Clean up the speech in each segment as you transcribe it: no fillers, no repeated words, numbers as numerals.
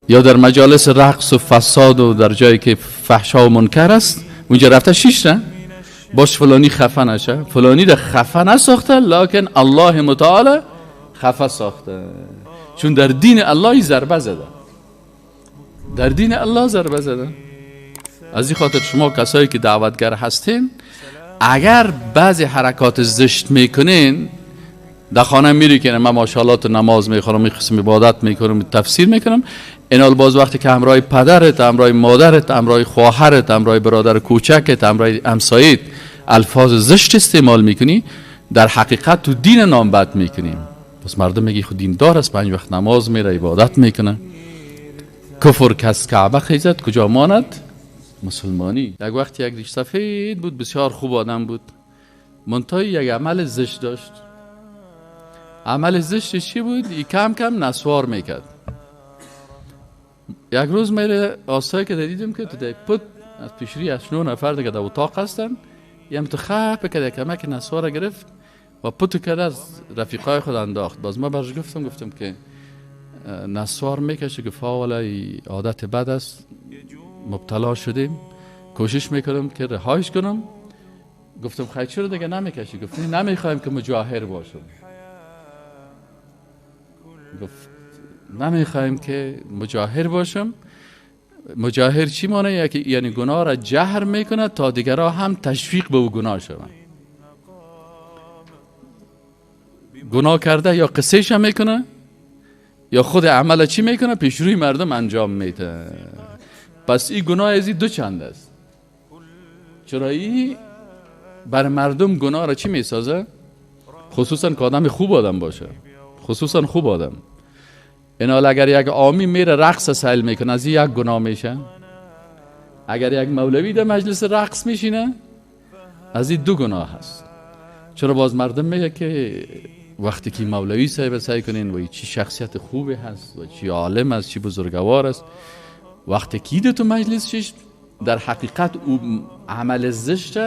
یا در مجالس رقص و فساد و در جایی که فحشا و منکر است اونجا رفته شیش نه باش فلانی خفه نشه، فلانی را خفه نساخته لکن الله متعال خفه ساخته، چون در دین الله ضربه زده، در دین الله ضربه زده. از این خاطر شما کسایی که دعوتگر هستین اگر بعضی حرکات زشت میکنین در خانه میری که من ماشاءالله تو نماز میخونم، این قسم عبادت میکنم، تفسیر میکنم، اینال باز وقتی که همراه پدرت، همراه مادرت، همراه خواهرت، همراه برادر کوچکت، همراه همسایت الفاظ زشت استعمال میکنی، در حقیقت تو دین نام بد میکنیم. پس مردم میگی خود دیندار است، 5 وقت نماز میره، عبادت میکنه. کفر کس کعبه خیزد کجا ماند مسلمانی. یک وقتی یک ریش سفید بود، بسیار خوب آدم بود، منتها یک عمل زشت داشت. عمل زشتش چی بود؟ ای کم کم نسوار میکرد. یک روز میره آسایی که دیدیم که تو دی پت از پیشری 8-9 نفر دیگه در اتاق هستن، یه متخف کرد، کمک نسوار گرفت و پتو کرد از رفیقای خود انداخت. باز ما برش گفتم که نسوار میکشه، گفت والا عادت بد است، مبتلا شدیم، کوشش میکنم که رهایش کنم. گفتم خیلی چرا دیگه نمیکشی؟ گفت نمیخوایم که مجاهر باشم. گفت نمیخوایم که مجاهر باشم. مجاهر چی معنی؟ یعنی گناه را جهر میکنه تا دیگرها هم تشویق به او گناه شوند. گناه کرده یا قصهش هم میکنه یا خود عمل چی میکنه پیش روی مردم انجام میده. پس این گناه ازی دو چند است. چرا ای بر مردم گناه را چی میسازه؟ خصوصا که آدم خوب آدم باشه، خصوصا خوب آدم. اینال اگر یک عامی میره رقص سیل میکنه از یک گناه میشه، اگر یک مولوی در مجلس رقص میشینه از این 2 گناه هست. چرا باز مردم میگه که وقتی که مولوی صاحب سعی کنین و چی شخصیت خوبی هست و چی عالم است، چی بزرگوار است، وقتی که تو مجلس شش در حقیقت او عمل زشت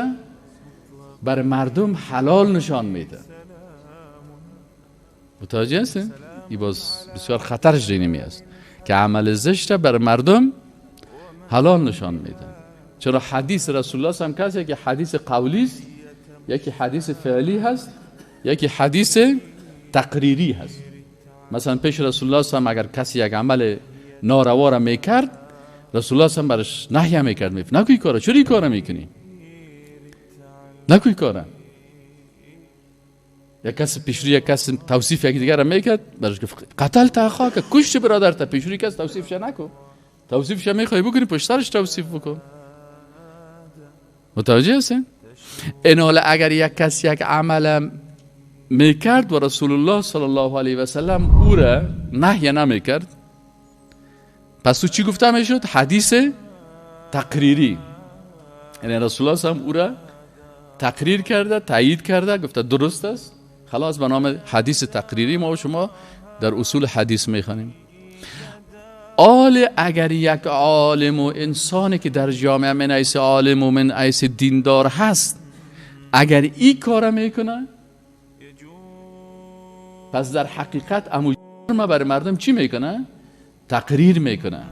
بر مردم حلال نشان میده. متوجه هستین؟ این باز بسیار خطرش دینی است که عمل زشت بر مردم حلال نشان میده. چرا حدیث رسول الله هم کسی که حدیث قولی است، یکی حدیث فعلی هست، یکی حدیث تقریری هست. مثلا پیش رسول الله هم اگر کسی یک عمل ناروا را میکرد، رسول الله هم برش نهی میکرد، میگفت نکوی کارا، چرا این کارا میکنی؟ نکوی کارا. یک کس پیش روی یک کس توصیف یک دیگر را میکرد، برش گفت قتل تا اخاک، کشت برادرت. پیش روی کس توصیفش نکن، توصیفش میخوای بکنی پشت سرش توصیف بکن. متوجه هستین؟ این حال اگر یک کس یک عمل میکرد و رسول الله صلی الله علیه و سلم او را نهی نمیکرد، پس او چی گفته میشد؟ حدیث تقریری. یعنی رسول الله صلی الله علیه و او را تقریر کرده، تایید کرده، گفته درست است، خلاص به نام حدیث تقریری ما و شما در اصول حدیث میخوانیم. اگر یک عالم و انسانی که در جامعه من ایس عالم و من ایس دیندار هست اگر این کار میکنه، پس در حقیقت امو ما برای مردم چی میکنه؟ تقریر میکنه.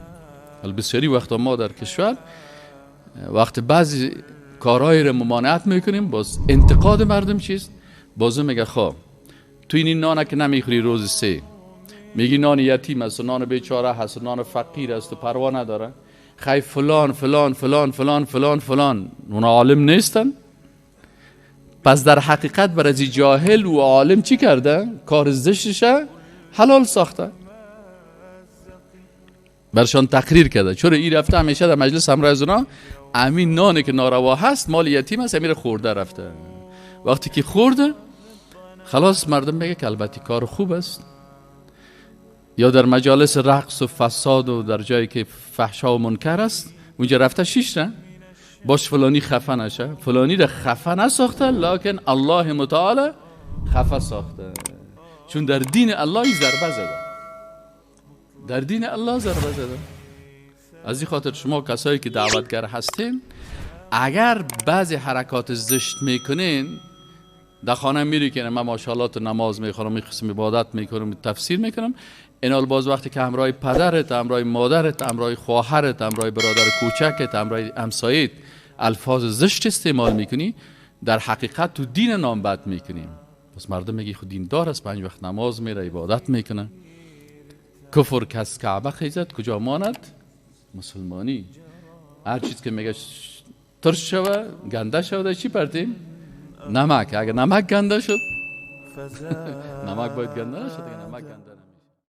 بسیاری وقتا ما در کشور وقت بعضی کارهای رو ممانعت میکنیم، باز انتقاد مردم چیست؟ بازو میگه خواه تو این نانه که نمیخوری روز 3، میگی نان یتیم است و نان بیچاره هست و نان فقیر است و پروا نداره، خیلی فلان فلان فلان فلان فلان فلان اونا عالم نیستن. پس در حقیقت برای جاهل و عالم چی کرده؟ کار زشتشه حلال ساخته، برشان تقریر کرده. چرا این رفته همیشه در مجلس همراه از اونا امین نانی که ناروا هست مال یتیم است امیر خورده رفته. وقتی که خورده خلاص مردم میگه که البته کار خوب است. یا در مجالس رقص و فساد و در جایی که فحشا و منکر است اونجا رفته شیش نه باش فلانی خفه نشه، فلانی را خفه نساخته لکن الله متعال خفه ساخته، چون در دین الله ضربه زده، در دین الله ضربه زده. از این خاطر شما کسایی که دعوتگر هستین اگر بعضی حرکات زشت میکنین در خانه میری که من ماشاءالله تو نماز میخونم، این قسم عبادت میکنم، تفسیر میکنم، اینال باز وقتی که همراه پدرت، همراه مادرت، همراه خواهرت، همراه برادر کوچکت، همراه همسایت الفاظ زشت استعمال میکنی، در حقیقت تو دین نام بد میکنیم. پس مردم میگی خود دیندار است، 5 وقت نماز میره، عبادت میکنه. کفر که از کعبه خیزد کجا ماند؟ مسلمانی. هر چیز که میگه ترش شوه، گنده شوه، چی پرتیم؟ نمک. اگر نمک گنده شد نمک باید گنده نشد، اگر نمک گنده